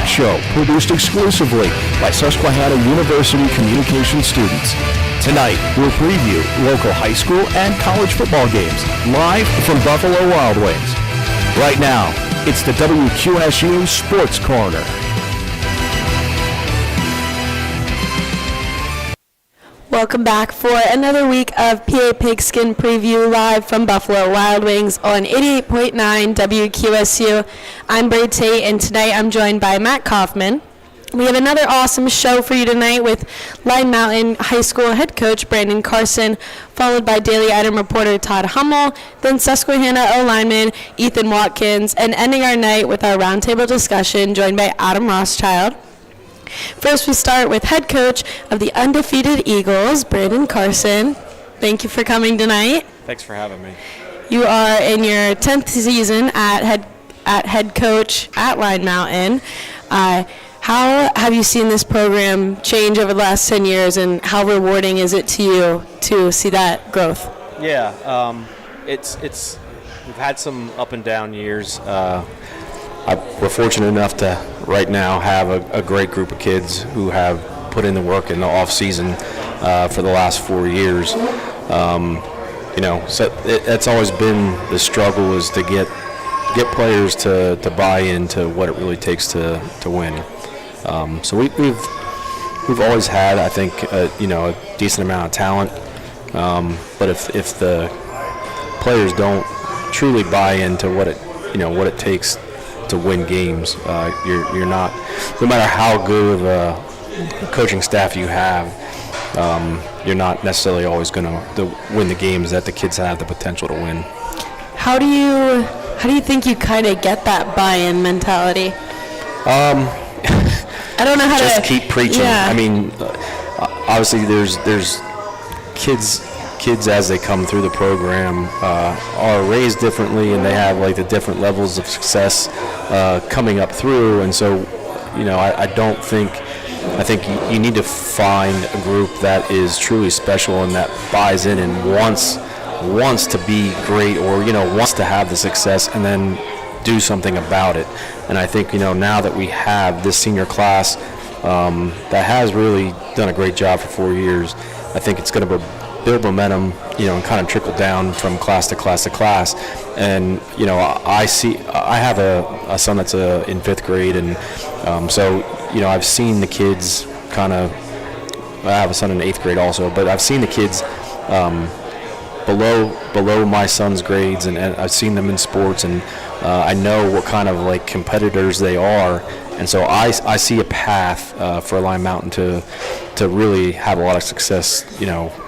talk show produced exclusively by Susquehanna University communication students. Tonight, we'll preview local high school and college football games live from Buffalo Wild Wings. Right now, it's the WQSU Sports Corner. Welcome back for another week of PA Pigskin Preview live from Buffalo Wild Wings on 88.9 WQSU. I'm Brai Tate, and tonight I'm joined by Matt Kaufman. We have another awesome show for you tonight with Line Mountain High School head coach Brandon Carson, followed by Daily Item reporter Todd Hummel, then Susquehanna O-lineman Ethan Watkins, and ending our night with our roundtable discussion joined by Adam Rothschild. First, we start with head coach of the undefeated Eagles, Brandon Carson. Thank you for coming tonight. Thanks for having me. You are in your 10th season at head coach at Line Mountain. How have you seen this program change over the last 10 years, and how rewarding is it to you to see that growth? Yeah, it's we've had some up and down years. We're fortunate enough to right now have a great group of kids who have put in the work in the off season for the last 4 years. So it's always been the struggle is to get players to buy into what it really takes to win. So we've always had, I think, a decent amount of talent. But if the players don't truly buy into what it takes to win games, you're not, no matter how good of a coaching staff you have, you're not necessarily always going to win the games that the kids have the potential to win. How do you think you kind of get that buy-in mentality? I don't know how just keep preaching. Yeah. I mean, obviously there's kids as they come through the program are raised differently, and they have like the different levels of success coming up through, and so I think you need to find a group that is truly special and that buys in and wants to be great, or wants to have the success and then do something about it. And I think now that we have this senior class that has really done a great job for 4 years, I think it's going to build momentum, and kind of trickle down from class to class to class. And I have a son that's in 5th grade, and so I've seen the kids kind of. I have a son in 8th grade also, but I've seen the kids below my son's grades, and I've seen them in sports, and I know what kind of like competitors they are, and so I see a path for Line Mountain to really have a lot of success,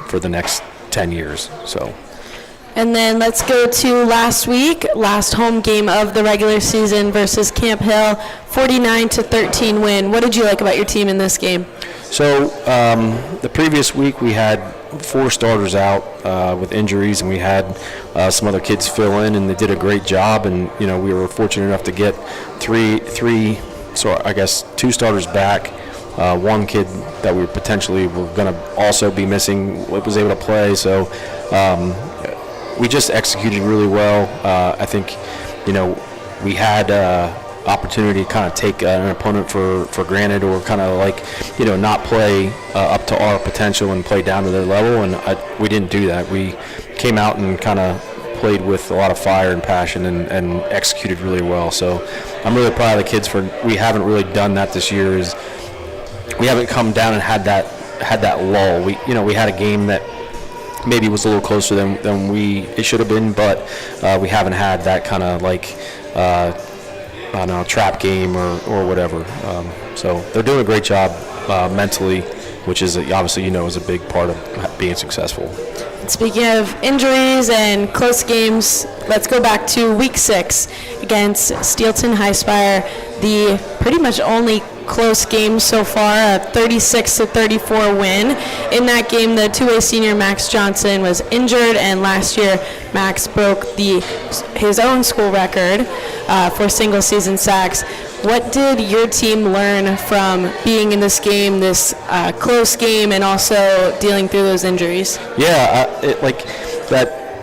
for the next 10 years. So. And then let's go to last week, last home game of the regular season versus Camp Hill, 49-13 win. What did you like about your team in this game? So the previous week we had 4 starters out with injuries, and we had some other kids fill in, and they did a great job. And we were fortunate enough to get 2 starters back. One kid that we potentially were going to also be missing was able to play. So we just executed really well. I think we had opportunity to kind of take an opponent for granted, or kind of like not play up to our potential and play down to their level, and we didn't do that. We came out and kind of played with a lot of fire and passion and executed really well. So I'm really proud of the kids we haven't really done that this year. We haven't come down and had that lull. We had a game that maybe was a little closer than it should have been, but we haven't had that kind of like trap game or whatever. So they're doing a great job mentally, which is obviously is a big part of being successful. Speaking of injuries and close games, let's go back to week 6 against Steelton High Spire, the pretty much only close game so far, a 36-34 win. In that game, the two-way senior Max Johnson was injured, and last year Max broke his own school record for single-season sacks. What did your team learn from being in this game, this close game, and also dealing through those injuries? Yeah,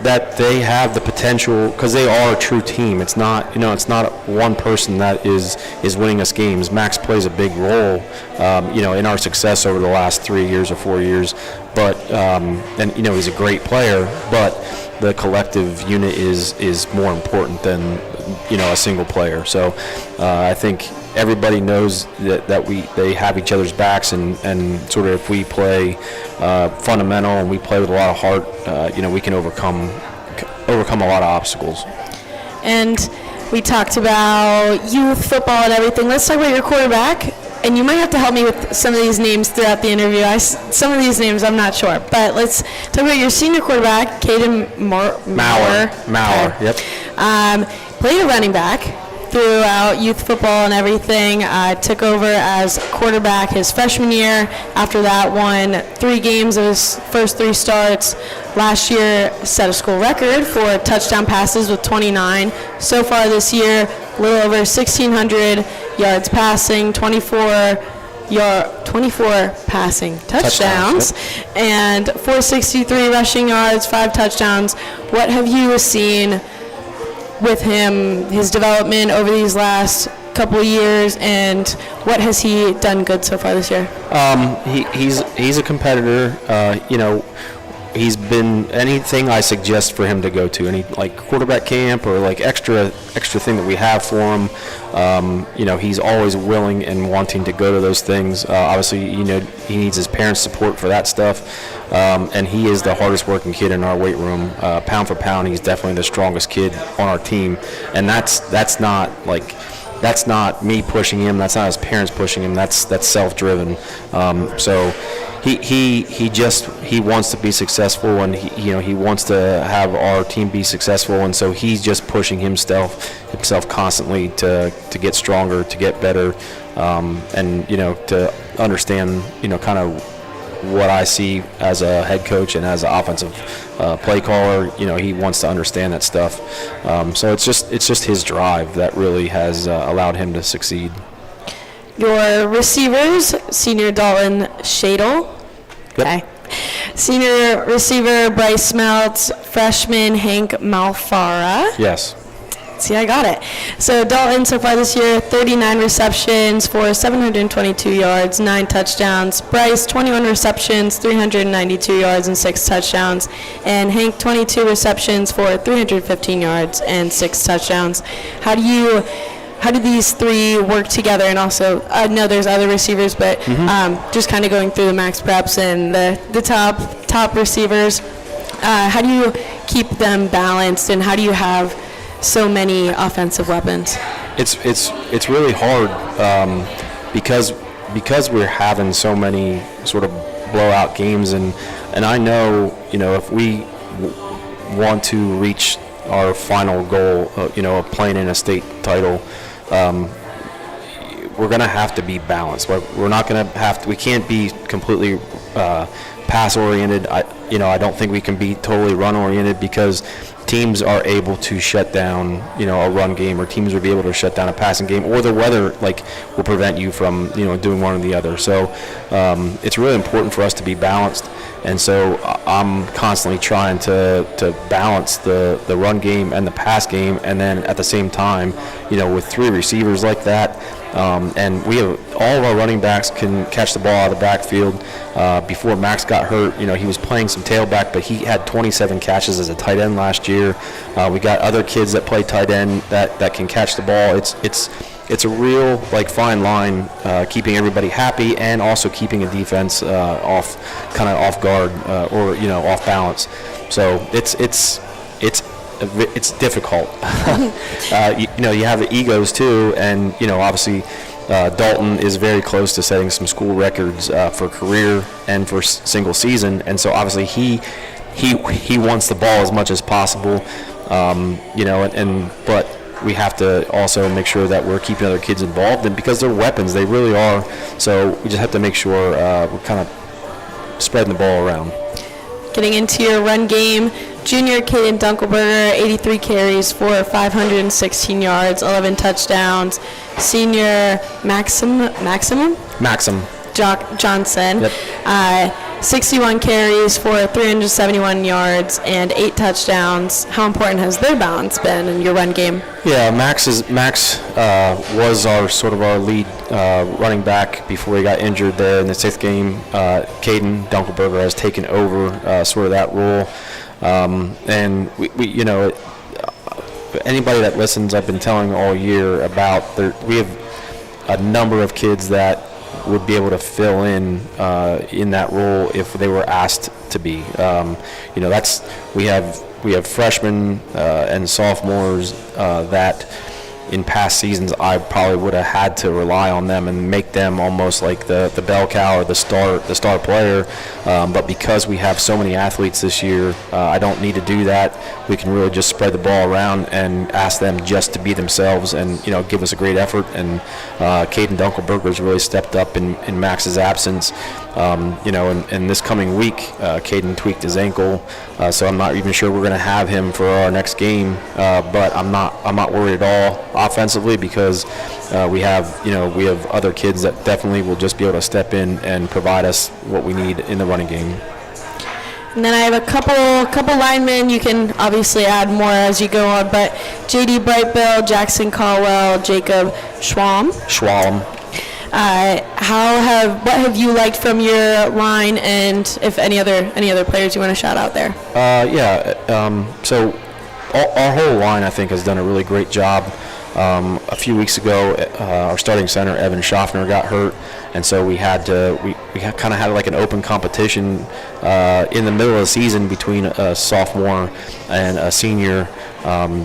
that they have the potential, because they are a true team. It's not, it's not one person that is winning us games. Max plays a big role, in our success over the last 3 years or 4 years. But and he's a great player, but the collective unit is more important than a single player. So I think everybody knows that they have each other's backs, and sort of if we play fundamental and we play with a lot of heart, we can overcome a lot of obstacles. And we talked about youth football and everything. Let's talk about your quarterback. And you might have to help me with some of these names throughout the interview. Some of these names I'm not sure. But let's talk about your senior quarterback, Caden Maurer. Okay. Yep. Played a running back throughout youth football and everything. Took over as quarterback his freshman year. After that, won 3 games of his first 3 starts. Last year, set a school record for touchdown passes with 29. So far this year, a little over 1,600 yards passing, 24 passing touchdowns, and 463 rushing yards, 5 touchdowns. What have you seen with him, his development over these last couple of years, and what has he done good so far this year? He's a competitor. He's been anything I suggest for him to go to, any like quarterback camp or like extra thing that we have for him. He's always willing and wanting to go to those things. Obviously, he needs his parents' support for that stuff. And he is the hardest working kid in our weight room. Pound for pound, he's definitely the strongest kid on our team. And that's not me pushing him. That's not his parents pushing him. That's self-driven. So he wants to be successful, and he wants to have our team be successful, and so he's just pushing himself constantly to get stronger, to get better, and to understand kind of what I see as a head coach and as an offensive play caller. He wants to understand that stuff. So it's just his drive that really has allowed him to succeed. Your receivers, senior Dalton Shadle. Yep. Okay. Senior receiver Brai Smeltz, freshman Hank Malfara. Yes. See, I got it. So Dalton so far this year, 39 receptions for 722 yards, 9 touchdowns. Bryce, 21 receptions, 392 yards, and 6 touchdowns. And Hank, 22 receptions for 315 yards and 6 touchdowns. How do these 3 work together? And also, I know there's other receivers, but just kind of going through the max preps and the top receivers. How do you keep them balanced, and how do you have so many offensive weapons? It's really hard because we're having so many sort of blowout games, and I know if we want to reach our final goal, of playing in a state title, we're going to have to be balanced. We're not going to we can't be completely pass oriented. I don't think we can be totally run oriented, because teams are able to shut down a run game, or teams will be able to shut down a passing game, or the weather will prevent you from doing one or the other. So it's really important for us to be balanced, and so I'm constantly trying to balance the run game and the pass game, and then at the same time with 3 receivers like that, and we have all of our running backs can catch the ball out of the backfield. Before Max got hurt, he was playing some tailback, but he had 27 catches as a tight end last year. We got other kids that play tight end that can catch the ball. It's a real fine line, keeping everybody happy and also keeping a defense off guard or off balance. So it's difficult. You have the egos too, and obviously Dalton is very close to setting some school records for career and for single season, and so obviously he wants the ball as much as possible, but we have to also make sure that we're keeping other kids involved, and because they're weapons, they really are. So we just have to make sure we're kind of spreading the ball around. Getting into your run game, junior Caden Dunkelberger, 83 carries for 516 yards, 11 touchdowns. Senior Maxim Johnson. Yep. 61 carries for 371 yards and 8 touchdowns. How important has their balance been in your run game? Yeah, Max was our lead running back before he got injured there in the 6th game. Caden Dunkelberger has taken over sort of that role, and we anybody that listens, I've been telling all year about we have a number of kids that would be able to fill in that role if they were asked to be. We have freshmen and sophomores that in past seasons I probably would have had to rely on them and make them almost like the bell cow or the star player. But because we have so many athletes this year, I don't need to do that. We can really just spread the ball around and ask them just to be themselves and give us a great effort. And Caden Dunkelberger's really stepped up in Max's absence. And this coming week, Caden tweaked his ankle, so I'm not even sure we're going to have him for our next game. But I'm not worried at all offensively because we have other kids that definitely will just be able to step in and provide us what we need in the running game. And then I have a couple linemen. You can obviously add more as you go on, but J.D. Brightbill, Jackson Caldwell, Jacob Schwalm. What have you liked from your line, and if any other players you want to shout out there? So our whole line I think has done a really great job. A few weeks ago, our starting center Evan Schaffner got hurt, and so we kind of had like an open competition in the middle of the season between a sophomore and a senior,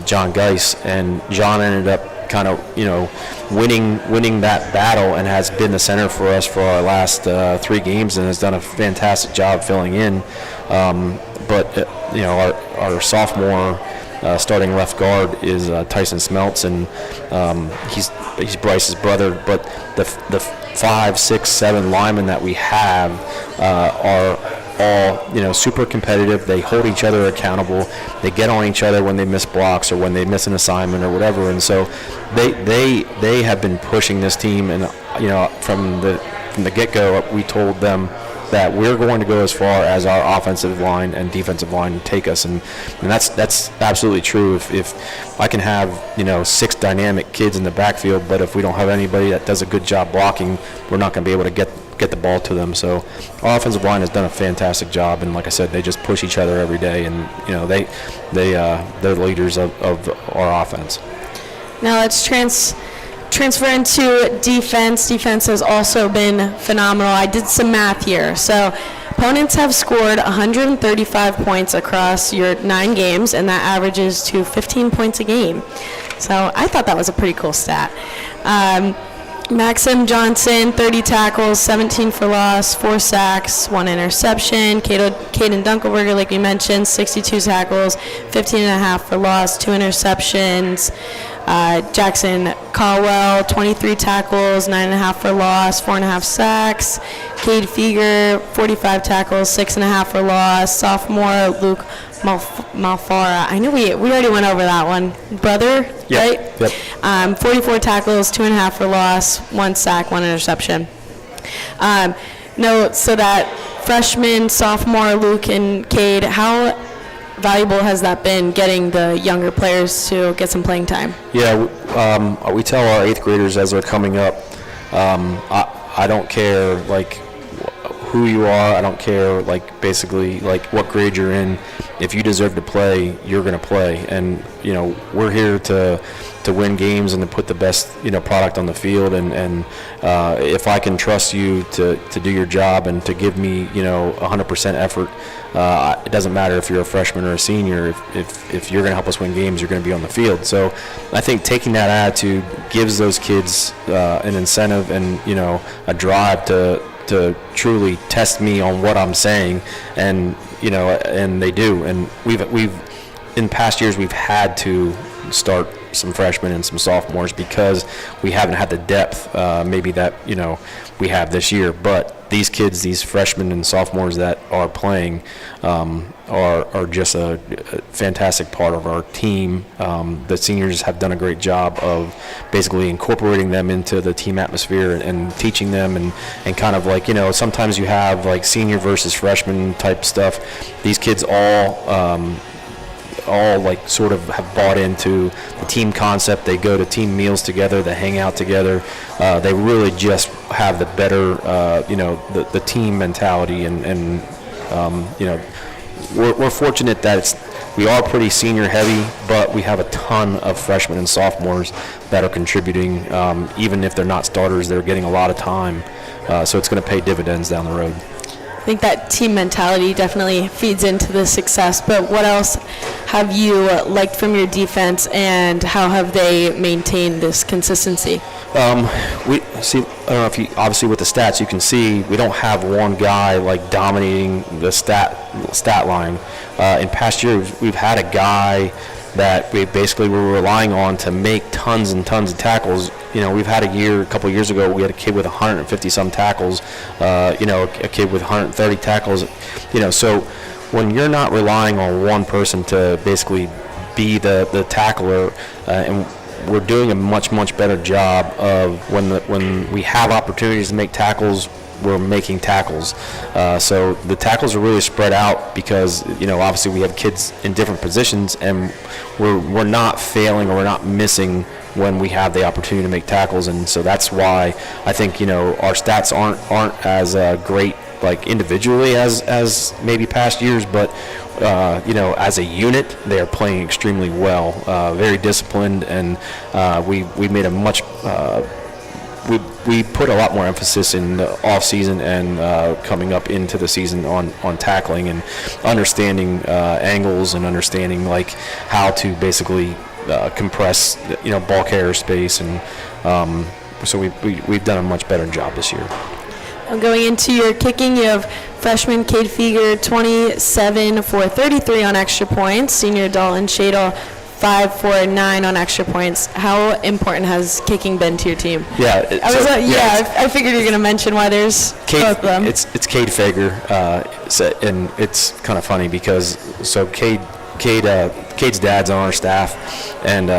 John Geis, and John ended up kind of winning that battle and has been the center for us for our last 3 games and has done a fantastic job filling in. But our sophomore starting left guard is Tyson Smeltz, and he's Bryce's brother. But the 5, 6, 7 linemen that we have are all super competitive. They hold each other accountable. They get on each other when they miss blocks or when they miss an assignment or whatever. And so they have been pushing this team. And from the get-go, we told them that we're going to go as far as our offensive line and defensive line take us, and that's absolutely true. If I can have 6 dynamic kids in the backfield, but if we don't have anybody that does a good job blocking, we're not going to be able to get the ball to them. So our offensive line has done a fantastic job, and like I said, they just push each other every day, and they're leaders of our offense. Now let's transfer into defense. Defense has also been phenomenal. I did some math here. So opponents have scored 135 points across your 9 games, and that averages to 15 points a game. So I thought that was a pretty cool stat. Maxim Johnson, 30 tackles, 17 for loss, 4 sacks, 1 interception. Caden Dunkelberger, like we mentioned, 62 tackles, 15.5 for loss, 2 interceptions. Jackson Caldwell, 23 tackles, 9.5 for loss, 4.5 sacks. Cade Feger, 45 tackles, 6.5 for loss. Sophomore Luke Malfara. I know we already went over that one. Brother, yep. Right? Yep. 44 tackles, 2.5 for loss, 1 sack, 1 interception. So that freshman, sophomore Luke and Cade, how valuable has that been getting the younger players to get some playing time? Yeah, we tell our 8th graders as they're coming up, I don't care who you are. I don't care basically what grade you're in. If you deserve to play, you're going to play. And we're here to win games and to put the best product on the field. And if I can trust you to do your job and to give me 100% effort, it doesn't matter if you're a freshman or a senior. If you're going to help us win games, you're going to be on the field. So I think taking that attitude gives those kids an incentive and a drive to truly test me on what I'm saying, and they do. And we've in past years we've had to start some freshmen and some sophomores because we haven't had the depth maybe that we have this year. But these kids, these freshmen and sophomores that are playing, are just a fantastic part of our team. The seniors have done a great job of basically incorporating them into the team atmosphere and teaching them and kind of like, sometimes you have like senior versus freshman type stuff. These kids all like sort of have bought into the team concept. They go to team meals together, they hang out together. They really just have the better, the team mentality and we're fortunate that we are pretty senior heavy, but we have a ton of freshmen and sophomores that are contributing. Even if they're not starters, they're getting a lot of time. So it's going to pay dividends down the road. I think that team mentality definitely feeds into the success, but what else have you liked from your defense, and how have they maintained this consistency? We see. I don't know if you, obviously with the stats you can see we don't have one guy like dominating the stat line. In past years we've had a guy that we basically were relying on to make tons and tons of tackles. We've had a couple of years ago, we had a kid with 150 some tackles, a kid with 130 tackles, so when you're not relying on one person to basically be the tackler, and we're doing a much, much better job of when we have opportunities to make tackles, we're making tackles. So the tackles are really spread out because, obviously we have kids in different positions, and we're not failing or we're not missing when we have the opportunity to make tackles. And so that's why I think, our stats aren't as great like individually as maybe past years, but as a unit, they are playing extremely well, very disciplined, and we made a much we put a lot more emphasis in the off season and coming up into the season on tackling and understanding angles and understanding like how to basically compress ball carrier space, and so we've done a much better job this year. Going into your kicking, you have freshman Tate Feger 27 for 33 on extra points, senior Dalton Shadle 5 for 9 on extra points. How important has kicking been to your team? Yeah, I figured you were going to mention why there's both of them. It's Tate Feger, and it's kind of funny because Cade's dad's on our staff, and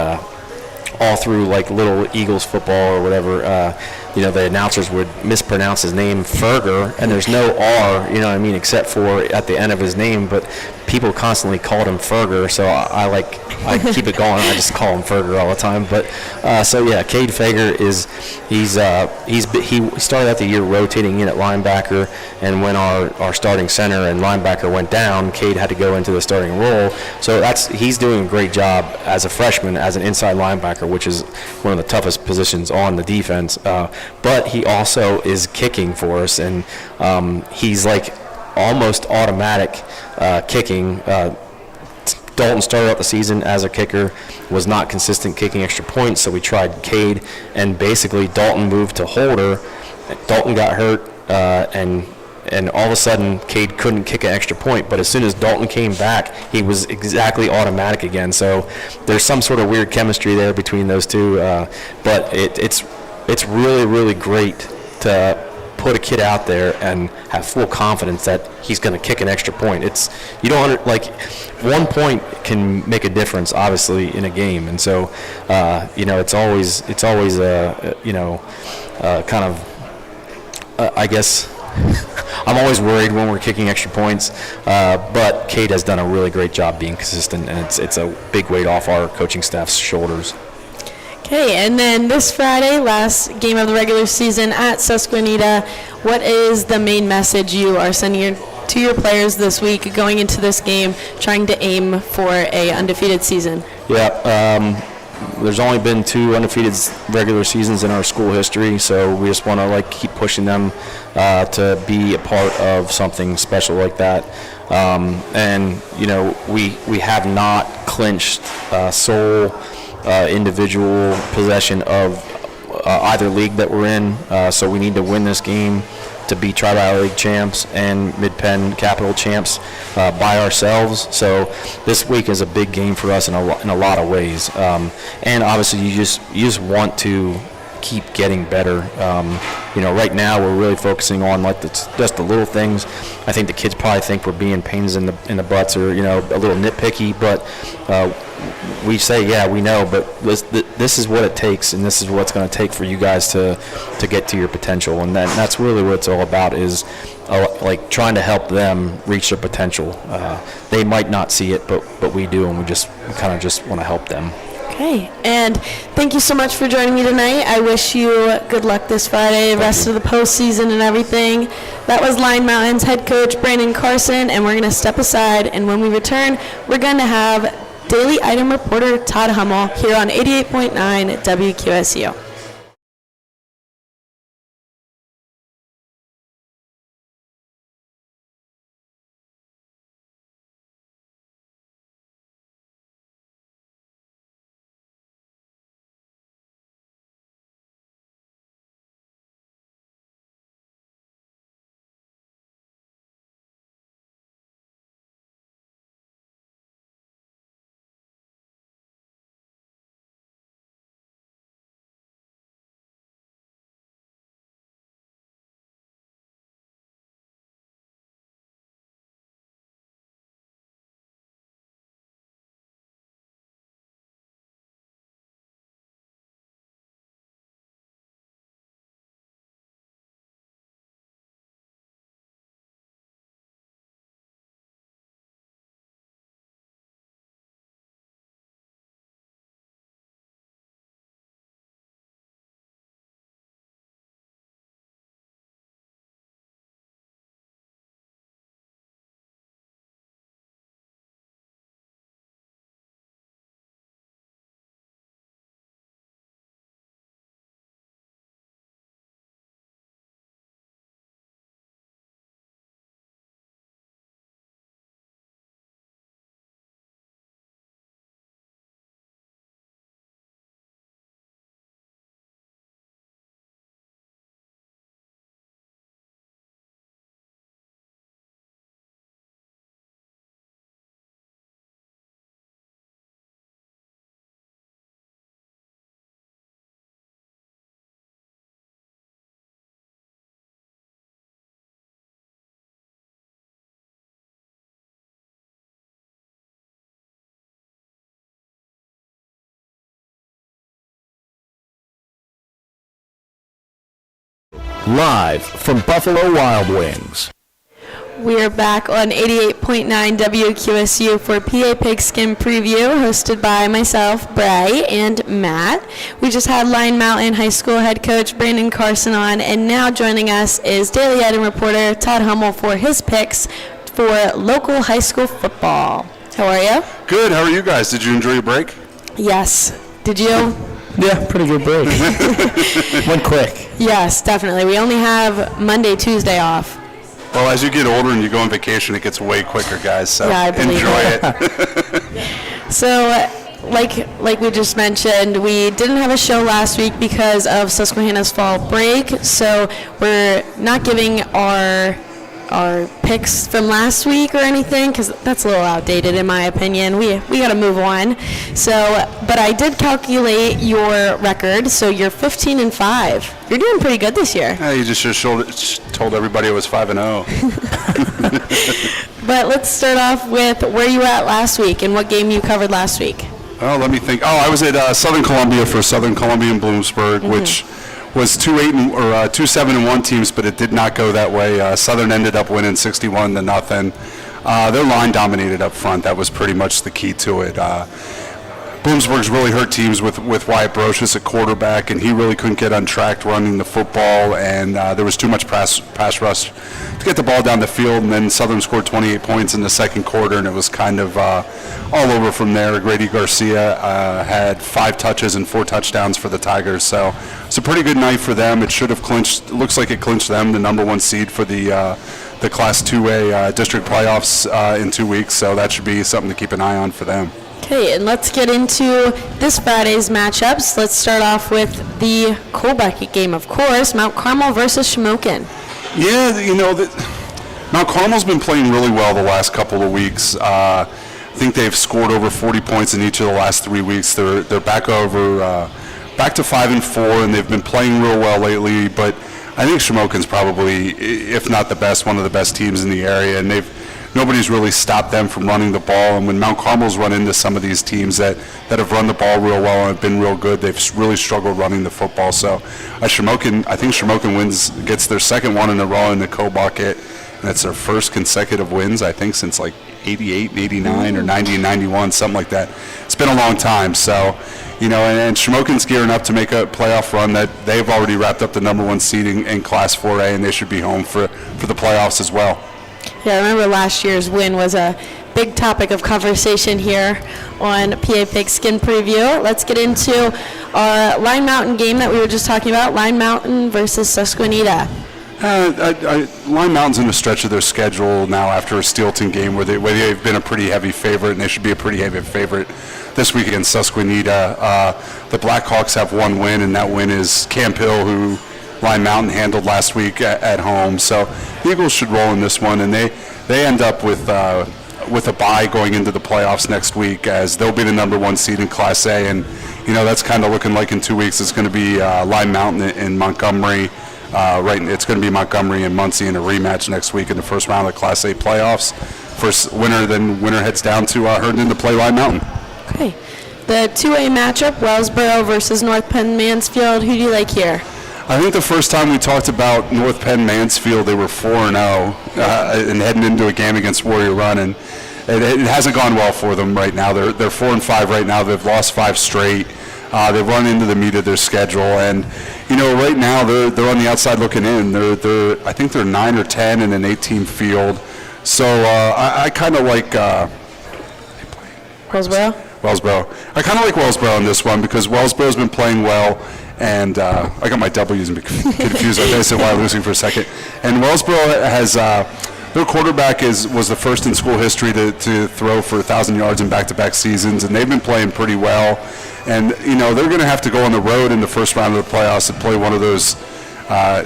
all through like Little Eagles football or whatever, the announcers would mispronounce his name Ferger, and there's no R, except for at the end of his name, but people constantly called him Ferger, so I keep it going. I just call him Ferger all the time. But Cade Feger he started out the year rotating in at linebacker, and when our starting center and linebacker went down, Cade had to go into the starting role. So he's doing a great job as a freshman as an inside linebacker, which is one of the toughest positions on the defense. But he also is kicking for us, and he's like almost automatic kicking. Dalton started out the season as a kicker, was not consistent kicking extra points, so we tried Cade, and basically Dalton moved to holder. Dalton got hurt, and all of a sudden Cade couldn't kick an extra point, but as soon as Dalton came back, he was exactly automatic again. So there's some sort of weird chemistry there between those two, but it's really, really great to put a kid out there and have full confidence that he's going to kick an extra point. One point can make a difference, obviously, in a game, and so it's always kind of I guess I'm always worried when we're kicking extra points, but Cade has done a really great job being consistent, and it's a big weight off our coaching staff's shoulders. Okay, and then this Friday, last game of the regular season at Susquehanna, what is the main message you are sending to your players this week going into this game, trying to aim for a undefeated season? Yeah, there's only been 2 undefeated regular seasons in our school history, so we just want to keep pushing them to be a part of something special like that. And we have not clinched sole individual possession of either league that we're in, so we need to win this game to be Tri-Valley League champs and Mid-Penn Capital champs by ourselves. So this week is a big game for us in a lot of ways, and obviously you just want to keep getting better. Right now we're really focusing on like just the little things. I think the kids probably think we're being pains in the butts or a little nitpicky, but we say, yeah, we know, but this is what it takes, and this is what it's going to take for you guys to get to your potential, and that's really what it's all about, is like trying to help them reach their potential. They might not see it, but we do, and we kind of just want to help them. Okay, and thank you so much for joining me tonight. I wish you good luck this Friday, the rest of the postseason and everything. That was Line Mountains head coach Brandon Carson, and we're going to step aside, and when we return, we're going to have Daily Item reporter Todd Hummel here on 88.9 WQSU. Live from Buffalo Wild Wings. We are back on 88.9 WQSU for PA Pigskin Preview, hosted by myself, Brai, and Matt. We just had Line Mountain High School head coach Brandon Carson on, and now joining us is Daily Item reporter Todd Hummel for his picks for local high school football. How are you? Good. How are you guys? Did you enjoy your break? Yes. Did you? Yeah, pretty good break. Went quick. Yes, definitely. We only have Monday, Tuesday off. Well, as you get older and you go on vacation, it gets way quicker, guys. So Yeah, I believe enjoy it. So, like we just mentioned, we didn't have a show last week because of Susquehanna's fall break. So we're not giving our picks from last week or anything, because that's a little outdated in my opinion. We got to move on. So, but I did calculate your record. So you're 15-5. You're doing pretty good this year. Yeah, you just told everybody it was 5-0. But let's start off with where you were at last week and what game you covered last week. Oh, let me think. Oh, I was at Southern Columbia for Southern Columbia and Bloomsburg, which was 2-7-1 teams, but it did not go that way. Southern ended up winning 61-0. Their line dominated up front. That was pretty much the key to it. Bloomsburg's really hurt teams with Wyatt Brocious at quarterback, and he really couldn't get on track running the football, and there was too much pass rush to get the ball down the field, and then Southern scored 28 points in the second quarter, and it was kind of all over from there. Grady Garcia had 5 touches and 4 touchdowns for the Tigers, so it's a pretty good night for them. It should have clinched, looks like it clinched them the number 1 seed for the Class 2A district playoffs in 2 weeks, so that should be something to keep an eye on for them. Okay, and let's get into this Friday's matchups. Let's start off with the Colbeck game, of course, Mount Carmel versus Shamokin. Yeah, Mount Carmel's been playing really well the last couple of weeks. I think they've scored over 40 points in each of the last 3 weeks. They're back over back to 5-4, and they've been playing real well lately. But I think Shamokin's probably, if not the best, one of the best teams in the area, and nobody's really stopped them from running the ball. And when Mount Carmel's run into some of these teams that have run the ball real well and have been real good, they've really struggled running the football. So I think Shamokin gets their second one in a row in the Co bucket, and it's their first consecutive wins, I think, since like 88 and 89 or 90 and 91, something like that. It's been a long time. So, and Shamokin's gearing up to make a playoff run. That they've already wrapped up the number 1 seed in Class 4A, and they should be home for the playoffs as well. Yeah, I remember last year's win was a big topic of conversation here on PA Pigskin Preview. Let's get into our Line Mountain game that we were just talking about, Line Mountain versus Susquehanna. Line Mountain's in a stretch of their schedule now after a Steelton game where they've been a pretty heavy favorite, and they should be a pretty heavy favorite this week against Susquehanna. The Blackhawks have one win, and that win is Camp Hill, who Line Mountain handled last week at home. So the Eagles should roll in this one, and they end up with a bye going into the playoffs next week, as they'll be the number 1 seed in Class A, and that's kind of looking like in 2 weeks it's going to be Line Mountain in Montgomery. It's going to be Montgomery and Muncie in a rematch next week in the first round of the Class A playoffs. First winner heads down to Herndon to play Line Mountain. Okay. The 2A matchup, Wellsboro versus North Penn Mansfield. Who do you like here? I think the first time we talked about North Penn Mansfield, they were 4-0 and heading into a game against Warrior Run, and it hasn't gone well for them right now. They're 4-5 right now. They've lost 5 straight. They've run into the meat of their schedule, and right now they're on the outside looking in. I think they're 9 or 10 in an 8-team field. So I kind of like Wellsboro. I kind of like Wellsboro in this one because Wellsboro's been playing well, and I got my W's and confused. I said while losing for a second. And Wellsboro has their quarterback was the first in school history to throw for 1,000 yards in back-to-back seasons, and they've been playing pretty well. And they're going to have to go on the road in the first round of the playoffs and play one of those.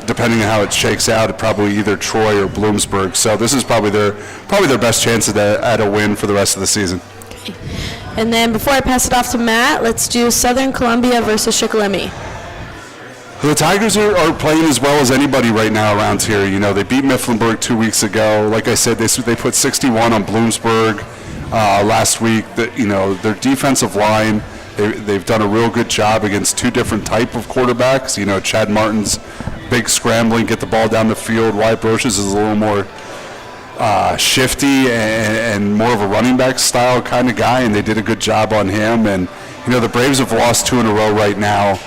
Depending on how it shakes out, probably either Troy or Bloomsburg. So this is probably their best chance at a win for the rest of the season. Okay. And then before I pass it off to Matt, let's do Southern Columbia versus Shikellamy. The Tigers are playing as well as anybody right now around here. They beat Mifflinburg 2 weeks ago. Like I said, they put 61 on Bloomsburg last week. Their defensive line, they've done a real good job against 2 different type of quarterbacks. Chad Martin's big scrambling, get the ball down the field. Wyatt Brochus is a little more shifty and more of a running back style kind of guy, and they did a good job on him. And the Braves have lost 2 in a row right now.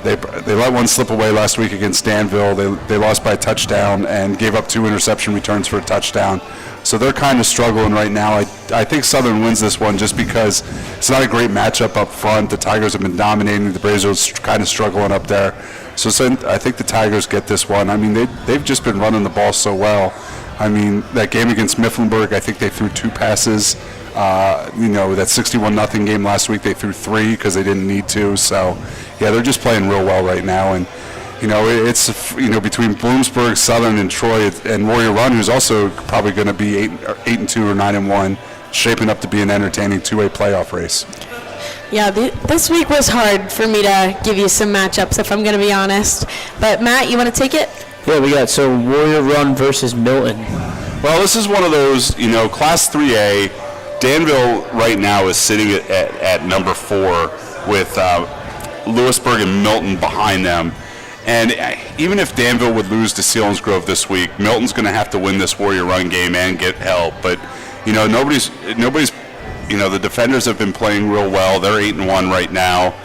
They let one slip away last week against Danville. They lost by a touchdown and gave up 2 interception returns for a touchdown. So they're kind of struggling right now. I think Southern wins this one just because it's not a great matchup up front. The Tigers have been dominating. The Braves are kind of struggling up there. So I think the Tigers get this one. I mean, they've just been running the ball so well. I mean, that game against Mifflinburg, I think they threw 2 passes. That 61-0 game last week, they threw 3 because they didn't need to. So, yeah, they're just playing real well right now. And, it's, between Bloomsburg, Southern, and Troy, and Warrior Run, who's also probably going to be 8-2 or 9-1, shaping up to be an entertaining 2A playoff race. Yeah, this week was hard for me to give you some matchups, if I'm going to be honest. But, Matt, you want to take it? Yeah, we got Warrior Run versus Milton. Well, this is one of those, Class 3A, Danville right now is sitting at number 4 with Lewisburg and Milton behind them. And even if Danville would lose to Selinsgrove this week, Milton's going to have to win this Warrior Run game and get help. But, nobody's the defenders have been playing real well. They're 8-1 right now.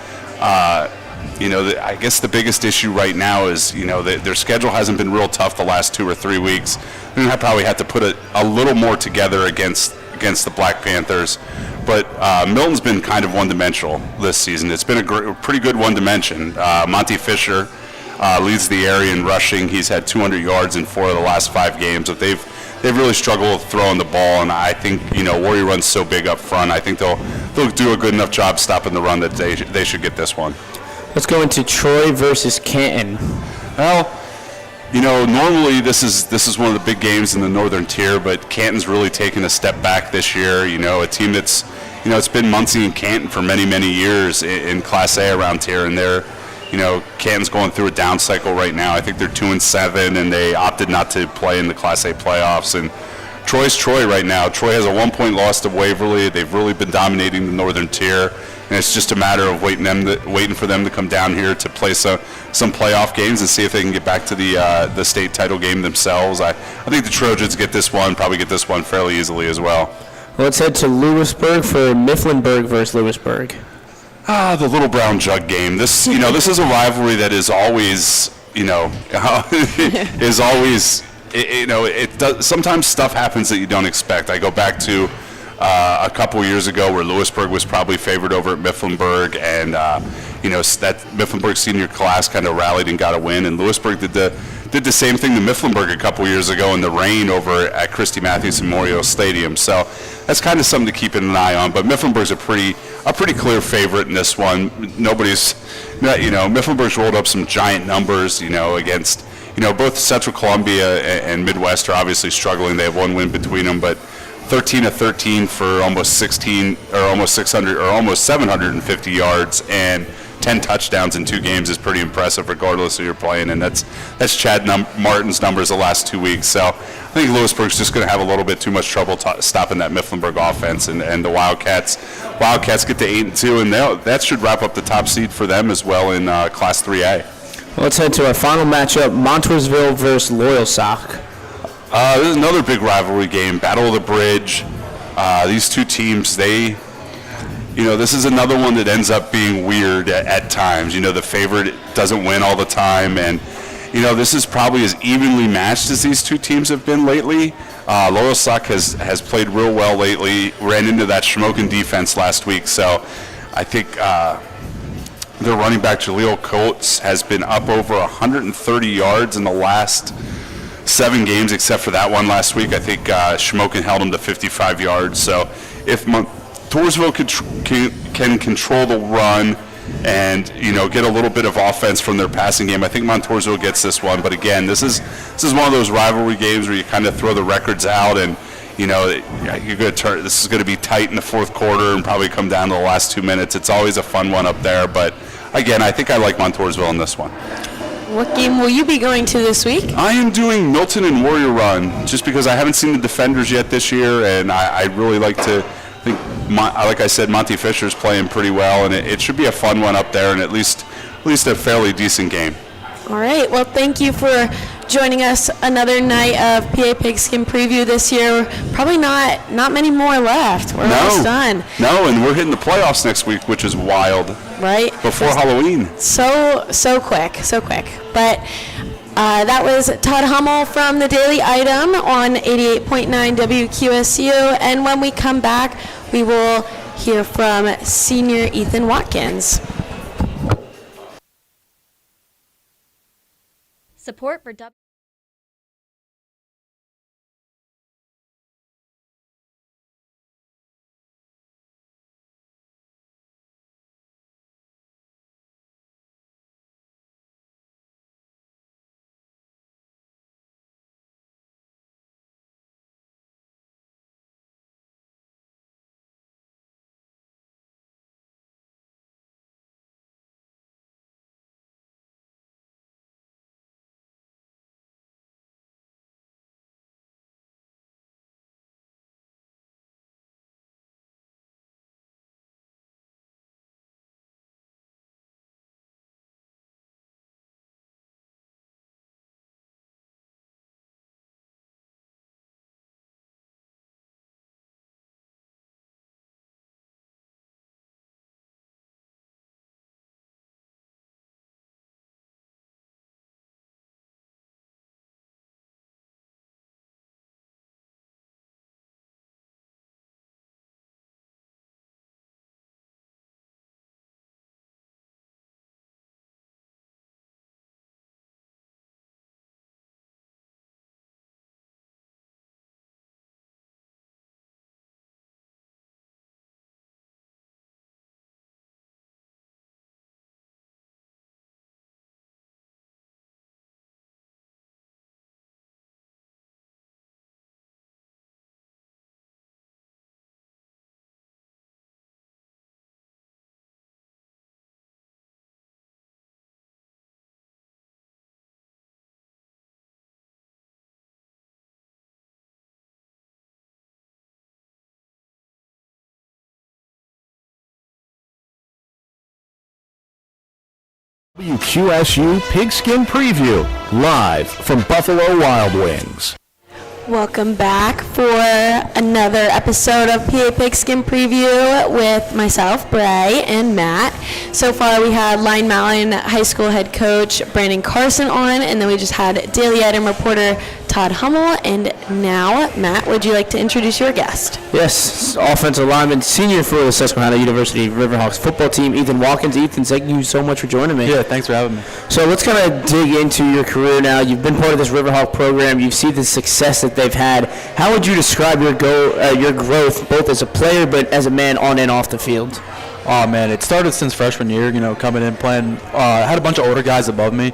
I guess the biggest issue right now is, their schedule hasn't been real tough the last 2 or 3 weeks. They're going to probably have to put a little more together against the Black Panthers. But Milton's been kind of one-dimensional this season. It's been a pretty good one-dimension. Monty Fisher leads the area in rushing. He's had 200 yards in 4 of the last 5 games. But they've really struggled with throwing the ball, and I think Warrior Run's so big up front. I think they'll do a good enough job stopping the run that they should get this one. Let's go into Troy versus Canton. Well, normally this is one of the big games in the Northern Tier, but Canton's really taken a step back this year. A team that's it's been Muncie and Canton for many, many years in Class A around here, and they're, Canton's going through a down cycle right now. I think they're 2-7, and they opted not to play in the Class A playoffs. And Troy's Troy right now. Troy has a 1-point loss to Waverly. They've really been dominating the Northern Tier, and it's just a matter of waiting for them to come down here to play some playoff games and see if they can get back to the state title game themselves. I think the Trojans probably get this one fairly easily as well. Let's head to Lewisburg for Mifflinburg versus Lewisburg. The Little Brown Jug game. This is a rivalry that is always, is always, it does. Sometimes stuff happens that you don't expect. I go back to a couple years ago where Lewisburg was probably favored over at Mifflinburg, and that Mifflinburg senior class kind of rallied and got a win, and Lewisburg did the same thing to Mifflinburg a couple years ago in the rain over at Christy Matthews Memorial Stadium. So that's kind of something to keep an eye on. But Mifflinburg's a pretty clear favorite in this one. Mifflinburg's rolled up some giant numbers, against, both Central Columbia and Midwest are obviously struggling. They have one win between them, but 13-13 for almost 600 or almost 750 yards and 10 touchdowns in 2 games is pretty impressive regardless of who you're playing, and that's Chad Martin's numbers the last 2 weeks. So I think Lewisburg's just going to have a little bit too much trouble stopping that Mifflinburg offense, and the Wildcats get to 8-2, and that should wrap up the top seed for them as well in Class 3A. Let's head to our final matchup, Montoursville versus Loyalsock. This is another big rivalry game, Battle of the Bridge. These two teams, this is another one that ends up being weird at times. The favorite doesn't win all the time, and this is probably as evenly matched as these two teams have been lately. Loyalsock has played real well lately, ran into that Shamokin defense last week, so I think their running back Jaleel Coates has been up over 130 yards in the last 7 games, except for that one last week. I think Shamokin held him to 55 yards. So if Montoursville can control the run and get a little bbit of offense from their passing game, I think Montoursville gets this one. But again, this is one of those rivalry games where you kind of throw the records out, and you're going to turn. This is going to be tight in the fourth quarter and probably come down to the last 2 minutes. It's always a fun one up there, but again, I think I like Montoursville in this one. What game will you be going to this week? I am doing Milton and Warrior Run, just because I haven't seen the defenders yet this year, and I really like to think, like I said, Monty Fisher's playing pretty well, and it should be a fun one up there, and at least a fairly decent game. All right. Well, thank you for joining us another night of PA Pigskin Preview this year. Probably not many more left. We're almost done. No, and we're hitting the playoffs next week, which is wild. Right. Before Halloween. So quick. But that was Todd Hummel from the Daily Item on 88.9 WQSU. And when we come back, we will hear from senior Ethan Watkins. Support for WQSU Pigskin Preview, live from Buffalo Wild Wings. Welcome back for another episode of PA Pigskin Preview with myself, Brai, and Matt. So far we had Line Mountain High School head coach Brandon Carson on, and then we just had daily item reporter Todd Hummel. And now, Matt, would you like to introduce your guest? Yes, offensive lineman, senior for the Susquehanna University Riverhawks football team, Ethan Watkins. Ethan, thank you so much for joining me. Yeah, thanks for having me. So let's kind of dig into your career now. You've been part of this Riverhawk program. You've seen the success that they've had. How would you describe your growth, both as a player but as a man on and off the field? Oh man, it started since freshman year. Coming in playing. I had a bunch of older guys above me.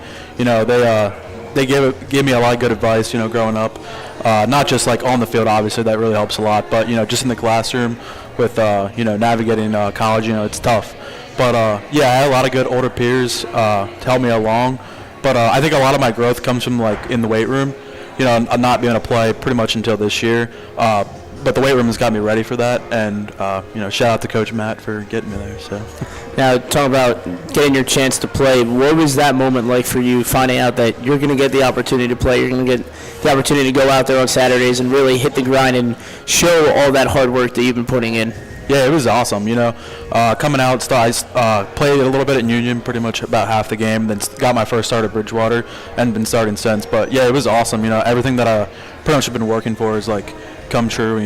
They gave me a lot of good advice. Growing up, not just like on the field. Obviously, that really helps a lot. But just in the classroom with navigating college. It's tough. But I had a lot of good older peers to help me along. But I think a lot of my growth comes from like in the weight room. I'm not being able to play pretty much until this year. But the weight room has got me ready for that, and shout out to Coach Matt for getting me there. So, now talk about getting your chance to play. What was that moment like for you, finding out that you're going to get the opportunity to play? You're going to get the opportunity to go out there on Saturdays and really hit the grind and show all that hard work that you've been putting in. Yeah, it was awesome. Coming out, I played a little bit at Union, pretty much about half the game. Then got my first start at Bridgewater, and been starting since. But yeah, it was awesome. Everything that I pretty much have been working for is like come true.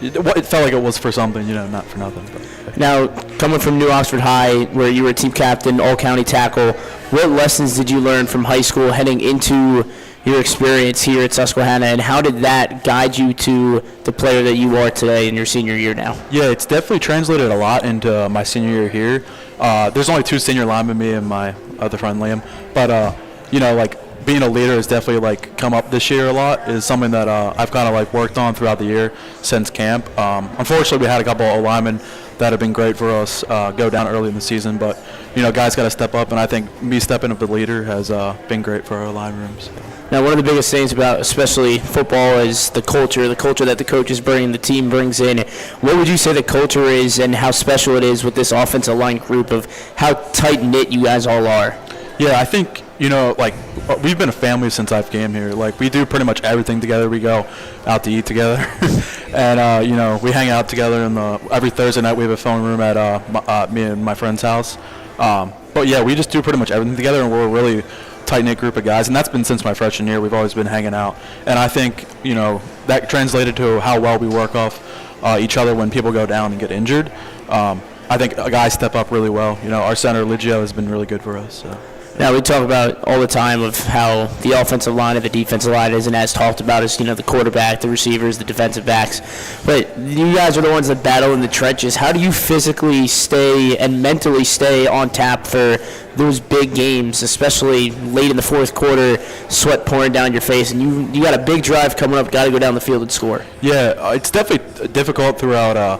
It felt like it was for something. Not for nothing. But. Now, coming from New Oxford High, where you were team captain, all-county tackle, what lessons did you learn from high school heading into your experience here at Susquehanna, and how did that guide you to the player that you are today in your senior year now? Yeah, it's definitely translated a lot into my senior year here. There's only two senior linemen, me and my other friend Liam, but like being a leader has definitely like come up this year a lot. Is something that I've kind of like worked on throughout the year since camp. Unfortunately, we had a couple of linemen that have been great for us go down early in the season, but guys got to step up, and I think me stepping up the leader has been great for our line rooms. Now, one of the biggest things about especially football is the culture that the coaches bring, the team brings in. What would you say the culture is and how special it is with this offensive line group of how tight-knit you guys all are? Yeah, I think, we've been a family since I've came here. Like, we do pretty much everything together. We go out to eat together. And, we hang out together every Thursday night. We have a phone room at me and my friend's house. But, yeah, we just do pretty much everything together, and we're a really tight-knit group of guys. And that's been since my freshman year. We've always been hanging out. And I think, that translated to how well we work off each other when people go down and get injured. I think guys step up really well. Our center, Ligio, has been really good for us. So. Now, we talk about all the time of how the offensive line and the defensive line isn't as talked about as, the quarterback, the receivers, the defensive backs. But you guys are the ones that battle in the trenches. How do you physically stay and mentally stay on tap for those big games, especially late in the fourth quarter, sweat pouring down your face, and you got a big drive coming up, got to go down the field and score? Yeah, it's definitely difficult throughout,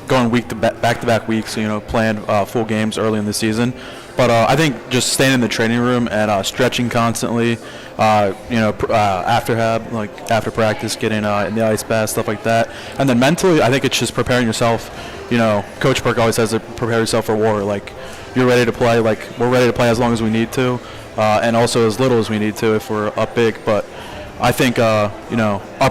going back-to-back weeks, playing full games early in the season. But I think just staying in the training room and stretching constantly, after practice, getting in the ice bath, stuff like that. And then mentally, I think it's just preparing yourself. Coach Burke always says to prepare yourself for war. Like, you're ready to play. Like, we're ready to play as long as we need to, and also as little as we need to if we're up big. But I think, our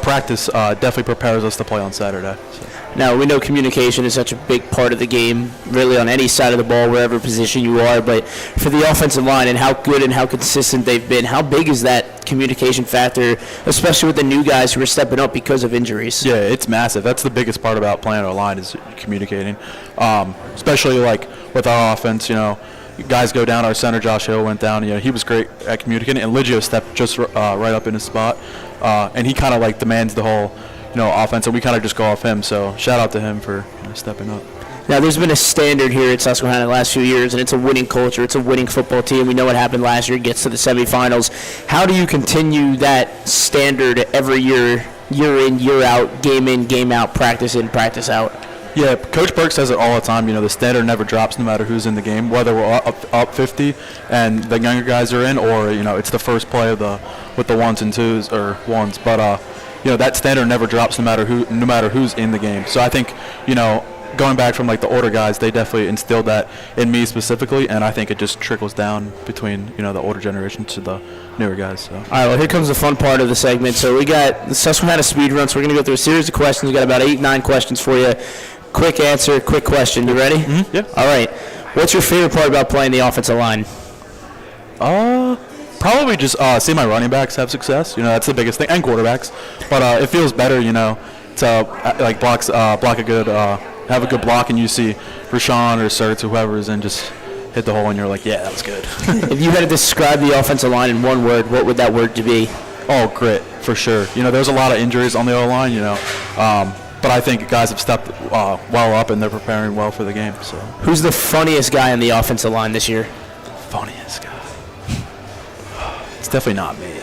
practice definitely prepares us to play on Saturday. So. Now, we know communication is such a big part of the game, really on any side of the ball, wherever position you are. But for the offensive line and how good and how consistent they've been, how big is that communication factor, especially with the new guys who are stepping up because of injuries? Yeah, it's massive. That's the biggest part about playing our line is communicating, especially like with our offense. Guys go down. Our center, Josh Hill, went down. He was great at communicating, and Ligio stepped just right up in his spot, and he kind of like demands the whole offense, and we kind of just go off him. So shout out to him for stepping up. Now, there's been a standard here at Susquehanna the last few years, and it's a winning culture. It's a winning football team. We know what happened last year. It gets to the semifinals. How do you continue that standard every year in, year out, game in, game out, practice in, practice out? Yeah, Coach Burke says it all the time. The standard never drops no matter who's in the game, whether we're up 50 and the younger guys are in, or it's the first play with the ones and twos or ones. But that standard never drops no matter who's in the game. So I think going back from like the older guys, they definitely instilled that in me specifically, and I think it just trickles down between the older generation to the newer guys. So. All right, well, here comes the fun part of the segment. So we got the Susquehanna speed run, so we're going to go through a series of questions. We got about 9 questions for you. Quick answer, quick question. You ready? Mm-hmm. Yeah. All right. What's your favorite part about playing the offensive line? Probably just see my running backs have success. That's the biggest thing, and quarterbacks. But it feels better, to like block a good, have a good block, and you see Rashawn or Sertz or whoever is in just hit the hole, and you're like, yeah, that was good. If you had to describe the offensive line in one word, what would that word be? Oh, grit, for sure. There's a lot of injuries on the O-line, but I think guys have stepped well up, and they're preparing well for the game. So. Who's the funniest guy on the offensive line this year? Funniest guy? It's definitely not me.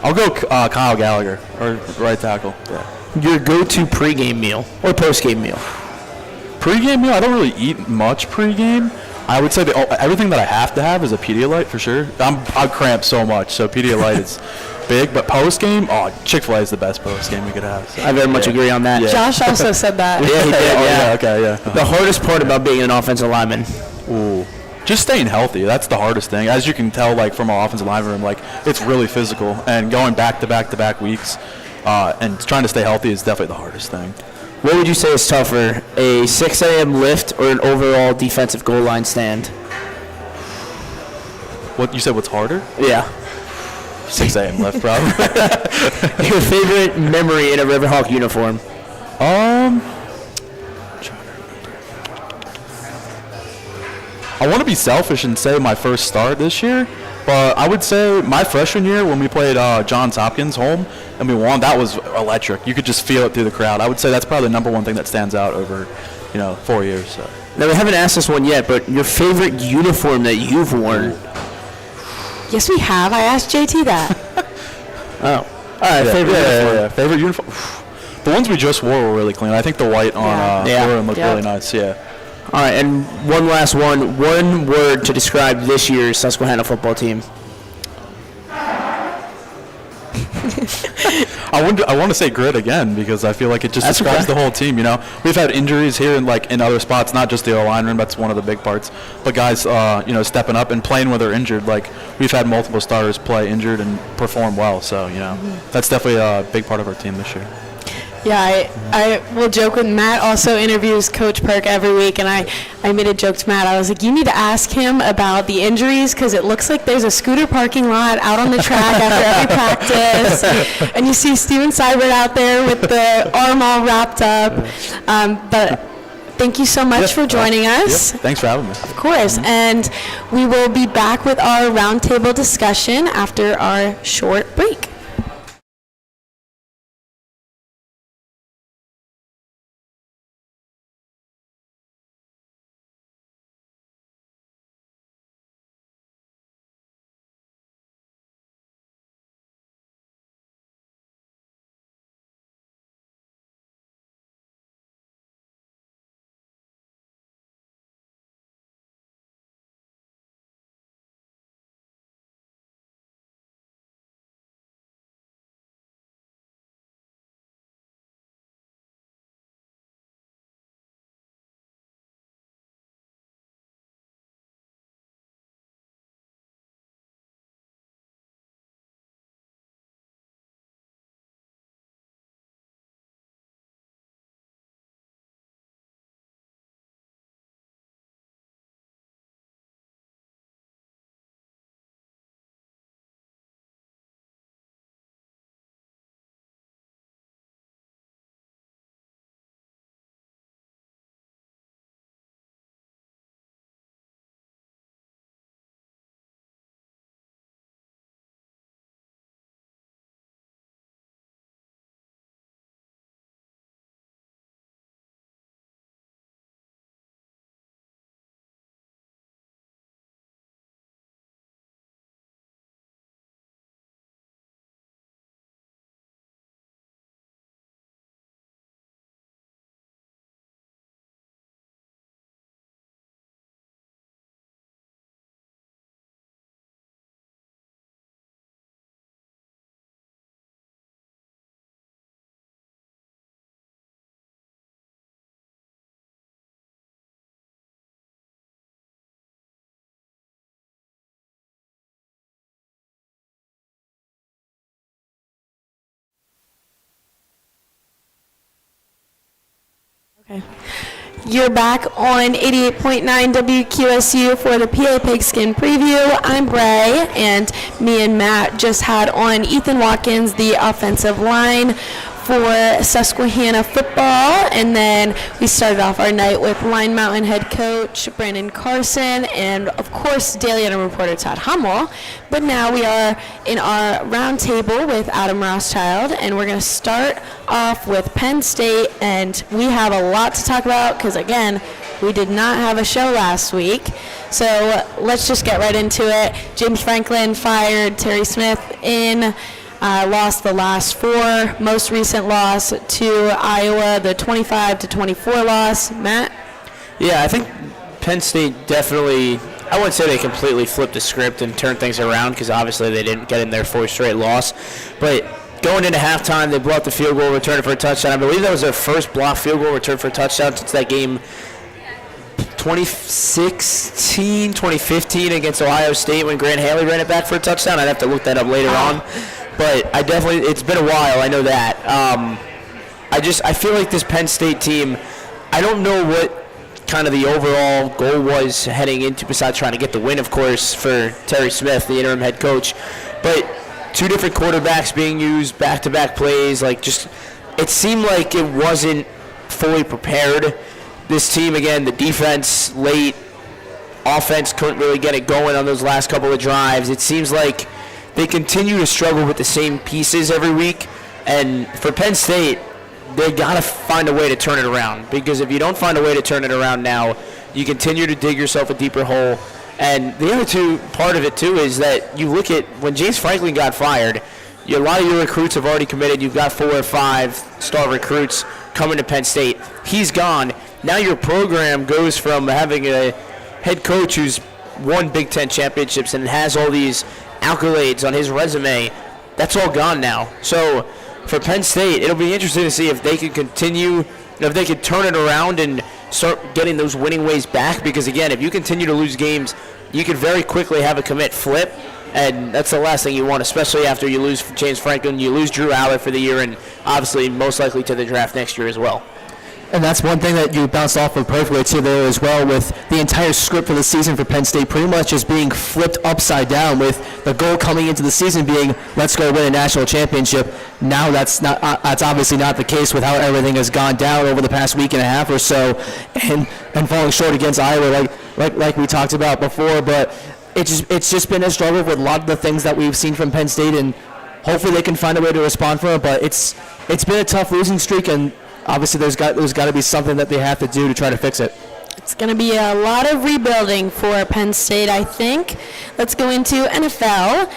I'll go Kyle Gallagher, or right tackle. Yeah. Your go-to pregame meal or postgame meal? Pre-game meal, I don't really eat much pre-game. I would say everything that I have to have is a Pedialyte for sure. I cramp so much, so Pedialyte is big. But post-game, Chick-fil-A is the best post-game we could have. So. I very much agree on that. Yeah. Josh also said that. Yeah, he did. Yeah. Okay, yeah. The hardest part about being an offensive lineman? Ooh. Just staying healthy. That's the hardest thing. As you can tell, like from our offensive line room, like it's really physical, and going back to back weeks, and trying to stay healthy is definitely the hardest thing. What would you say is tougher, a 6 a.m. lift or an overall defensive goal line stand? What you said? What's harder? Yeah. 6 a.m. lift, probably. Your favorite memory in a Riverhawk uniform? I want to be selfish and say my first start this year, but I would say my freshman year when we played Johns Hopkins home and we won, that was electric. You could just feel it through the crowd. I would say that's probably the number one thing that stands out over, 4 years. So. Now, we haven't asked this one yet, but your favorite uniform that you've worn? Yes, we have. I asked JT that. Oh. All right, favorite uniform. Yeah. Favorite uniform? The ones we just wore were really clean. I think the white on Florham looked really nice, yeah. All right, and one last one. One word to describe this year's Susquehanna football team. I want to say grit again because I feel like it just describes the whole team. We've had injuries here and in other spots, not just the O-line room. That's one of the big parts. But guys, stepping up and playing when they're injured. Like we've had multiple starters play injured and perform well. So that's definitely a big part of our team this year. Yeah, I will joke with Matt. Also interviews Coach Perk every week, and I made a joke to Matt. I was like, you need to ask him about the injuries because it looks like there's a scooter parking lot out on the track after every practice, and you see Steven Seibert out there with the arm all wrapped up. But thank you so much for joining us. Thanks for having me. Of course, and we will be back with our roundtable discussion after our short break. You're back on 88.9 WQSU for the PA Pigskin Preview. I'm Brai, and me and Matt just had on Ethan Watkins, the offensive line for Susquehanna football, and then we started off our night with Line Mountain head coach Brandon Carson and, of course, Daily Item reporter Todd Hummel. But now we are in our round table with Adam Rothschild, and we're going to start off with Penn State, and we have a lot to talk about because, again, we did not have a show last week. So let's just get right into it. James Franklin fired Terry Smith in. Lost the last four. Most recent loss to Iowa, the 25-24 loss. Matt? Yeah, I think Penn State definitely, I wouldn't say they completely flipped the script and turned things around because obviously they didn't get in their fourth straight loss. But going into halftime, they blocked the field goal, returned it for a touchdown. I believe that was their first blocked field goal return for a touchdown since that game 2016, 2015 against Ohio State when Grant Haley ran it back for a touchdown. I'd have to look that up later on. But it's been a while, I know that. I feel like this Penn State team, I don't know what kind of the overall goal was heading into besides trying to get the win, of course, for Terry Smith, the interim head coach. But two different quarterbacks being used, back-to-back plays, it seemed like it wasn't fully prepared. This team, again, the defense late, offense couldn't really get it going on those last couple of drives. It seems like they continue to struggle with the same pieces every week, and for Penn State, they got to find a way to turn it around, because if you don't find a way to turn it around now, you continue to dig yourself a deeper hole. And the other part of it, too, is that you look at when James Franklin got fired, a lot of your recruits have already committed. You've got 4 or 5 star recruits coming to Penn State. He's gone. Now your program goes from having a head coach who's won Big Ten championships and has all these accolades on his resume. That's all gone now. So for Penn State, it'll be interesting to see if they can continue, if they can turn it around and start getting those winning ways back, because again, if you continue to lose games, you could very quickly have a commit flip, and that's the last thing you want, especially after you lose James Franklin, you lose Drew Aller for the year, and obviously most likely to the draft next year as well. And that's one thing that you bounced off of perfectly too there as well, with the entire script for the season for Penn State pretty much just being flipped upside down, with the goal coming into the season being, let's go win a national championship. Now that's obviously not the case with how everything has gone down over the past week and a half or so, and falling short against Iowa like we talked about before. But it's just been a struggle with a lot of the things that we've seen from Penn State, and hopefully they can find a way to respond for it. But it's been a tough losing streak, and obviously there's got to be something that they have to do to try to fix it. It's going to be a lot of rebuilding for Penn State, I think. Let's go into NFL.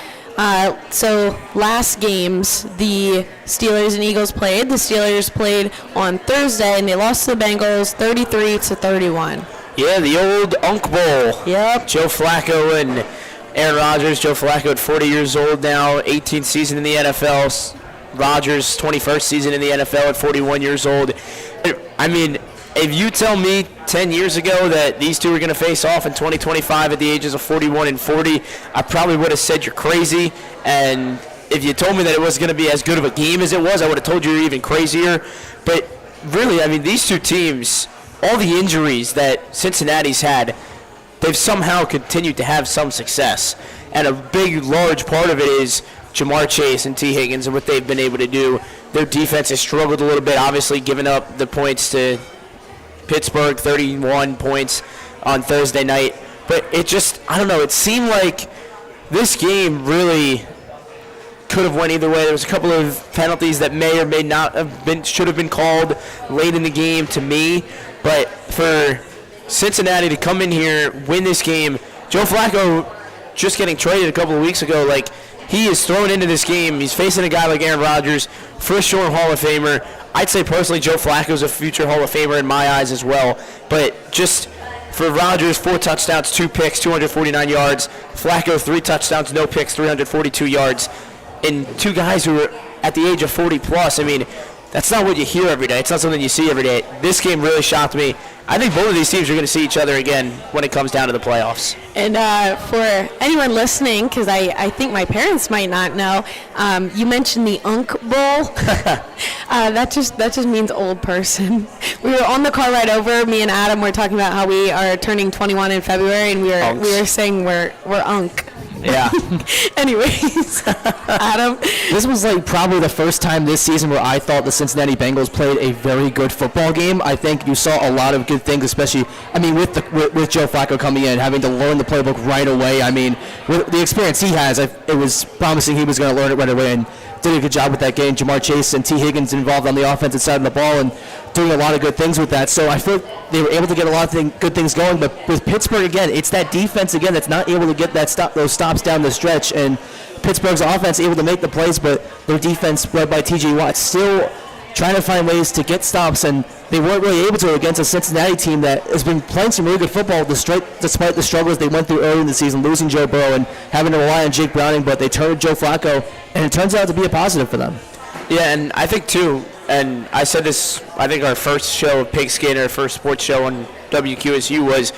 So last games, the Steelers and Eagles played. The Steelers played on Thursday, and they lost to the Bengals 33-31. Yeah, the old Unk Bowl. Yep. Joe Flacco and Aaron Rodgers. Joe Flacco at 40 years old now, 18th season in the NFL. Rodgers' 21st season in the NFL at 41 years old. I mean, if you tell me 10 years ago that these two were going to face off in 2025 at the ages of 41 and 40, I probably would have said you're crazy. And if you told me that it was going to be as good of a game as it was, I would have told you you're even crazier. But really, I mean, these two teams, all the injuries that Cincinnati's had, they've somehow continued to have some success. And a big, large part of it is Jamar Chase and T. Higgins and what they've been able to do. Their defense has struggled a little bit, obviously giving up the points to Pittsburgh, 31 points on Thursday night. But it just, I don't know, it seemed like this game really could have went either way. There was a couple of penalties that may or may not have been, should have been called late in the game to me. But for Cincinnati to come in here, win this game, Joe Flacco just getting traded a couple of weeks ago, like, he is thrown into this game. He's facing a guy like Aaron Rodgers, for sure Hall of Famer. I'd say personally Joe Flacco's a future Hall of Famer in my eyes as well. But just for Rodgers, 4 touchdowns, 2 picks, 249 yards. Flacco, 3 touchdowns, no picks, 342 yards. And 2 guys who are at the age of 40 plus. I mean, that's not what you hear every day. It's not something you see every day. This game really shocked me. I think both of these teams are going to see each other again when it comes down to the playoffs. And for anyone listening, because I think my parents might not know, you mentioned the Unk Bowl. That just means old person. We were on the car ride over. Me and Adam were talking about how we are turning 21 in February, and we were saying we're Unk. Yeah. Anyways, Adam. This was like probably the first time this season where I thought the Cincinnati Bengals played a very good football game. I think you saw a lot of good things, especially, with Joe Flacco coming in, having to learn the playbook right away. With the experience he has, it was promising he was going to learn it right away, and did a good job with that game. Jamar Chase and T. Higgins involved on the offensive side of the ball and doing a lot of good things with that. So I feel like they were able to get a lot of good things going. But with Pittsburgh, again, it's that defense, again, that's not able to get those stops down the stretch. And Pittsburgh's offense able to make the plays, but their defense, led by T.J. Watt, still trying to find ways to get stops, and they weren't really able to against a Cincinnati team that has been playing some really good football despite the struggles they went through early in the season, losing Joe Burrow and having to rely on Jake Browning, but they turned Joe Flacco, and it turns out to be a positive for them. Yeah, and I think, too, and I said this, I think our first show of Pigskin, our first sports show on WQSU was,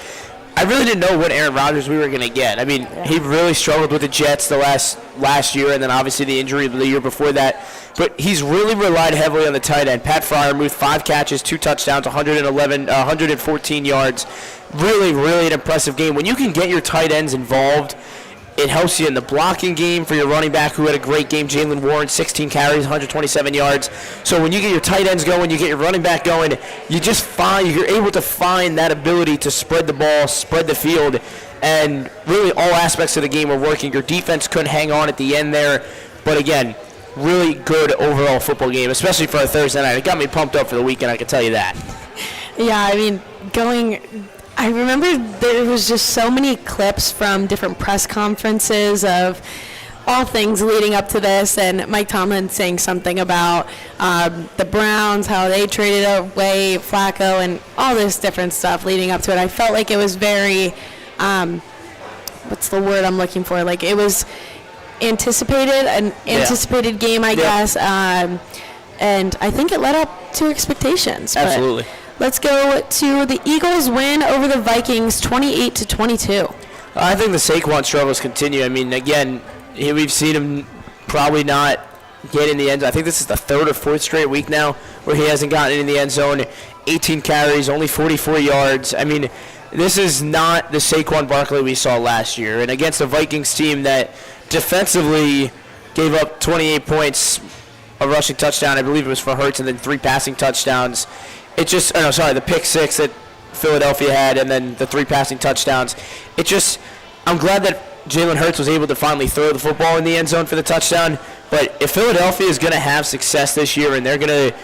I really didn't know what Aaron Rodgers we were going to get. He really struggled with the Jets the last year, and then obviously the injury the year before that. But he's really relied heavily on the tight end. Pat Freiermuth, 5 catches, 2 touchdowns, 114 yards. Really, really an impressive game. When you can get your tight ends involved, it helps you in the blocking game for your running back, who had a great game. Jalen Warren, 16 carries, 127 yards. So when you get your tight ends going, you get your running back going, you're able to find that ability to spread the ball, spread the field, and really all aspects of the game were working. Your defense couldn't hang on at the end there. But again, really good overall football game, especially for a Thursday night. It got me pumped up for the weekend, I can tell you that. Yeah, I remember there was just so many clips from different press conferences of all things leading up to this, and Mike Tomlin saying something about the Browns, how they traded away Flacco, and all this different stuff leading up to it. I felt like it was very, what's the word I'm looking for? Like, it was anticipated game, I guess, and I think it led up to expectations. Absolutely. Let's go to the Eagles win over the Vikings, 28-22. I think the Saquon struggles continue. Again, we've seen him probably not get in the end zone. I think this is the 3rd or 4th straight week now where he hasn't gotten in the end zone. 18 carries, only 44 yards. This is not the Saquon Barkley we saw last year. And against a Vikings team that defensively gave up 28 points, a rushing touchdown, I believe it was for Hurts, and then 3 passing touchdowns. The pick 6 that Philadelphia had, and then the 3 passing touchdowns. I'm glad that Jalen Hurts was able to finally throw the football in the end zone for the touchdown. But if Philadelphia is going to have success this year, and they're going to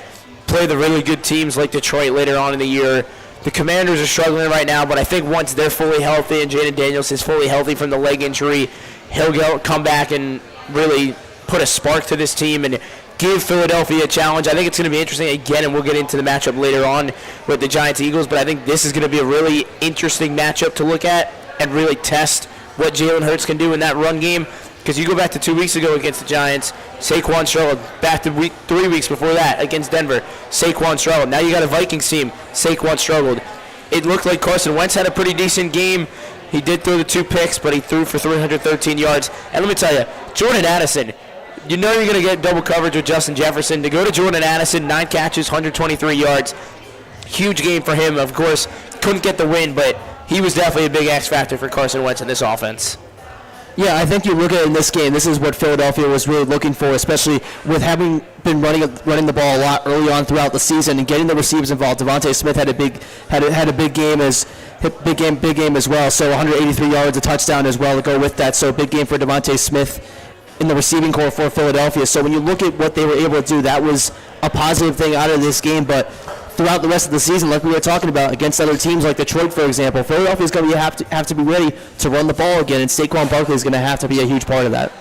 play the really good teams like Detroit later on in the year, the Commanders are struggling right now, but I think once they're fully healthy and Jaden Daniels is fully healthy from the leg injury, he'll come back and really put a spark to this team and give Philadelphia a challenge. I think it's going to be interesting again, and we'll get into the matchup later on with the Giants-Eagles, but I think this is going to be a really interesting matchup to look at and really test what Jalen Hurts can do in that run game. Because you go back to 2 weeks ago against the Giants, Saquon struggled. Back to 3 weeks before that against Denver, Saquon struggled. Now you got a Vikings team, Saquon struggled. It looked like Carson Wentz had a pretty decent game. He did throw the 2 picks, but he threw for 313 yards. And let me tell you, Jordan Addison, you know you're going to get double coverage with Justin Jefferson. To go to Jordan Addison, 9 catches, 123 yards. Huge game for him. Of course, couldn't get the win, but he was definitely a big X factor for Carson Wentz in this offense. Yeah, I think you look at it in this game, this is what Philadelphia was really looking for, especially with having been running the ball a lot early on throughout the season and getting the receivers involved. Devontae Smith had a big game as well. So 183 yards, a touchdown as well to go with that. So big game for Devontae Smith in the receiving corps for Philadelphia. So when you look at what they were able to do, that was a positive thing out of this game. But throughout the rest of the season, like we were talking about, against other teams like Detroit, for example, Philadelphia is going to have to be ready to run the ball again, and Saquon Barkley is going to have to be a huge part of that.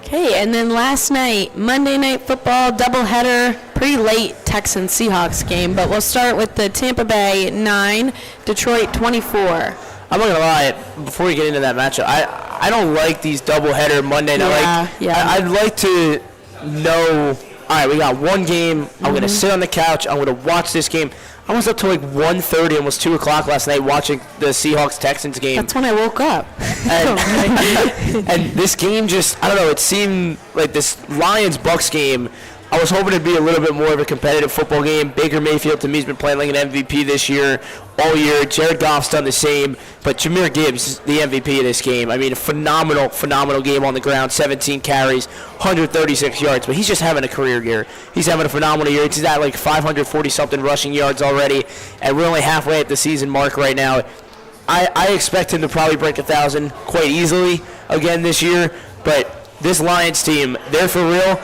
Okay, and then last night, Monday Night Football doubleheader, pretty late Texans-Seahawks game, but we'll start with the Tampa Bay 9, Detroit 24. I'm not going to lie, before we get into that matchup, I don't like these doubleheader Monday night. Yeah. I'd like to know all right, we got one game. I'm going to sit on the couch. I'm going to watch this game. I was up till like 1:30, almost 2 o'clock last night watching the Seahawks-Texans game. That's when I woke up. And this game just, I don't know, it seemed like this Lions-Bucks game, I was hoping it'd be a little bit more of a competitive football game. Baker Mayfield, to me, has been playing like an MVP this year, all year. Jared Goff's done the same. But Jahmyr Gibbs is the MVP of this game. I mean, a phenomenal game on the ground. 17 carries, 136 yards. But he's just having a career year. He's having a phenomenal year. He's at like 540-something rushing yards already. And we're only halfway at the season mark right now. I expect him to probably break 1,000 quite easily again this year. But this Lions team, they're for real.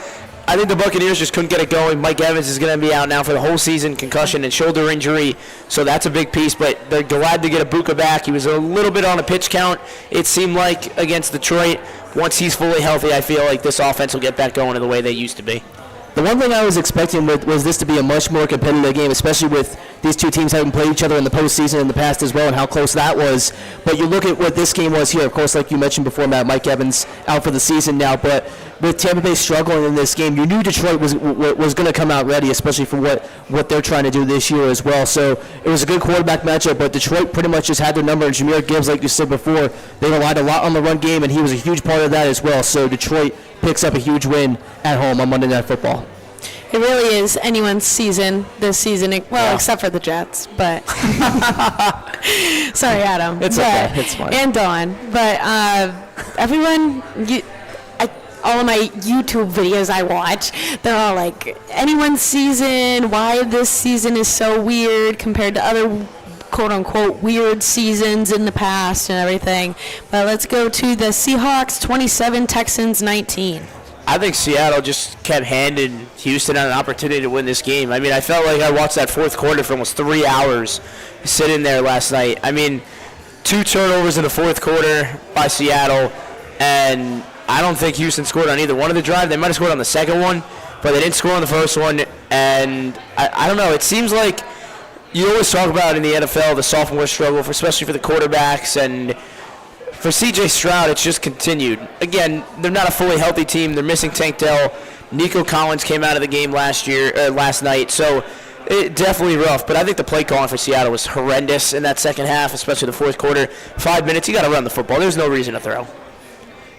I think the Buccaneers just couldn't get it going. Mike Evans is going to be out now for the whole season, concussion and shoulder injury, so that's a big piece. But they're glad to get Ibuka back. He was a little bit on a pitch count, it seemed like, against Detroit. Once he's fully healthy, I feel like this offense will get back going in the way they used to be. The one thing I was expecting was this to be a much more competitive game, especially with these two teams having played each other in the postseason in the past as well and how close that was. But you look at what this game was here. Of course, like you mentioned before, Matt, Mike Evans out for the season now. But with Tampa Bay struggling in this game, you knew Detroit was going to come out ready, especially for what they're trying to do this year as well. So it was a good quarterback matchup, but Detroit pretty much just had their number. And Jahmyr Gibbs, like you said before, they relied a lot on the run game, and he was a huge part of that as well. So Detroit picks up a huge win at home on Monday Night Football. It really is anyone's season this season, well, except for the Jets, but sorry, Adam. It's okay. It's fine. And Dawn. But everyone, all of my YouTube videos I watch, they're all like, anyone's season, why this season is so weird compared to other quote-unquote weird seasons in the past and everything. But let's go to the Seahawks 27, Texans 19. I think Seattle just kept handing Houston an opportunity to win this game. I mean, I felt like I watched that fourth quarter for almost 3 hours sitting there last night. I mean, 2 turnovers in the fourth quarter by Seattle, and I don't think Houston scored on either one of the drive. They might have scored on the second one, but they didn't score on the first one. And I don't know. It seems like you always talk about in the NFL the sophomore struggle, especially for the quarterbacks, and for C.J. Stroud, it's just continued. Again, they're not a fully healthy team. They're missing Tank Dell. Nico Collins came out of the game last night, so it definitely rough. But I think the play calling for Seattle was horrendous in that second half, especially the fourth quarter. 5 minutes, you got to run the football. There's no reason to throw.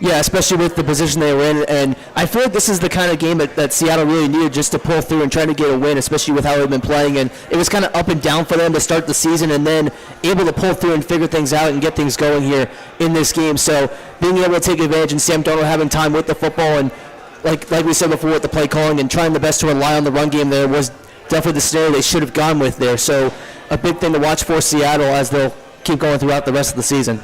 Yeah, especially with the position they were in. And I feel like this is the kind of game that Seattle really needed just to pull through and try to get a win, especially with how they've been playing. And it was kind of up and down for them to start the season and then able to pull through and figure things out and get things going here in this game. So being able to take advantage and Sam Darnold having time with the football and, like we said before, with the play calling and trying the best to rely on the run game there was definitely the scenario they should have gone with there. So a big thing to watch for Seattle as they'll keep going throughout the rest of the season.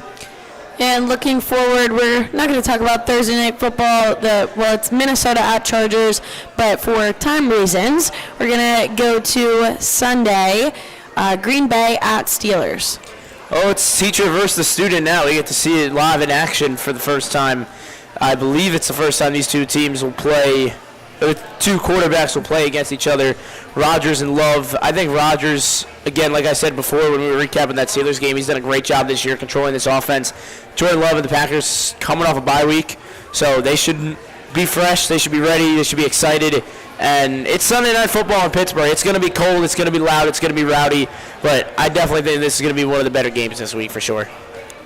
And looking forward, we're not going to talk about Thursday Night Football. It's Minnesota at Chargers, but for time reasons, we're going to go to Sunday, Green Bay at Steelers. Oh, it's teacher versus the student now. We get to see it live in action for the first time. I believe it's the first time these two teams will play, or 2 quarterbacks will play against each other, Rodgers and Love. I think Rodgers, again, like I said before when we were recapping that Steelers game, he's done a great job this year controlling this offense. Jordan Love and the Packers coming off a bye week, so they should be fresh, they should be ready, they should be excited. And it's Sunday Night Football in Pittsburgh. It's going to be cold, it's going to be loud, it's going to be rowdy, but I definitely think this is going to be one of the better games this week for sure.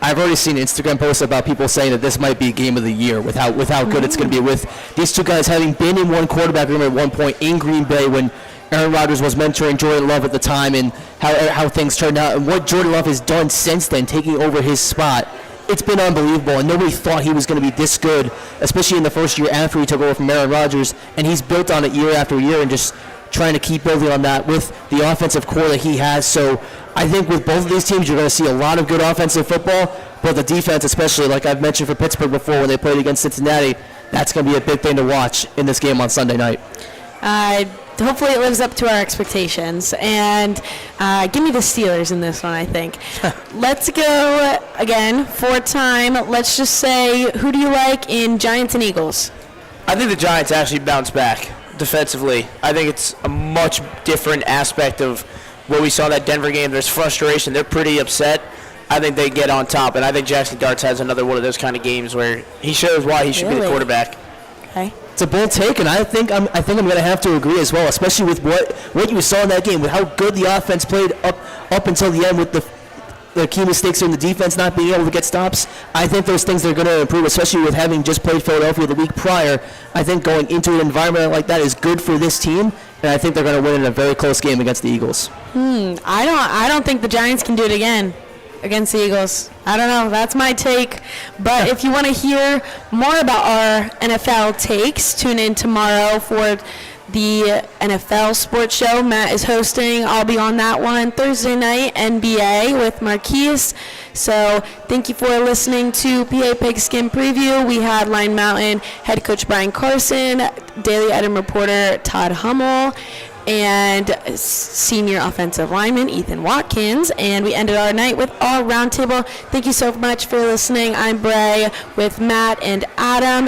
I've already seen Instagram posts about people saying that this might be game of the year with how good it's going to be, with these two guys having been in one quarterback room at one point in Green Bay when Aaron Rodgers was mentoring Jordan Love at the time, and how things turned out and what Jordan Love has done since then, taking over his spot. It's been unbelievable, and nobody thought he was going to be this good, especially in the first year after he took over from Aaron Rodgers, and he's built on it year after year and just trying to keep building on that with the offensive core that he has. So I think with both of these teams, you're going to see a lot of good offensive football, but the defense, especially like I've mentioned for Pittsburgh before when they played against Cincinnati, that's going to be a big thing to watch in this game on Sunday night. Hopefully it lives up to our expectations. And give me the Steelers in this one, I think. Let's go, again, for time. Let's just say, who do you like in Giants and Eagles? I think the Giants actually bounce back defensively. I think it's a much different aspect of what we saw in that Denver game. There's frustration. They're pretty upset. I think they get on top, and I think Jackson Darts has another one of those kind of games where he shows why he should be the quarterback. Okay. It's a bold take, and I think I'm going to have to agree as well, especially with what you saw in that game, with how good the offense played up until the end, with the key mistakes in the defense not being able to get stops. I think those things are going to improve, especially with having just played Philadelphia the week prior. I think going into an environment like that is good for this team, and I think they're going to win in a very close game against the Eagles. I don't think the Giants can do it again against the Eagles. I don't know. That's my take. But if you want to hear more about our NFL takes, tune in tomorrow for the NFL Sports Show. Matt is hosting. I'll be on that one. Thursday night, NBA with Marquise. So thank you for listening to PA Pigskin Preview. We had Line Mountain head coach Carson, Daily Item reporter Todd Hummel, and senior offensive lineman Ethan Watkins. And we ended our night with our roundtable. Thank you so much for listening. I'm Brai with Matt and Adam.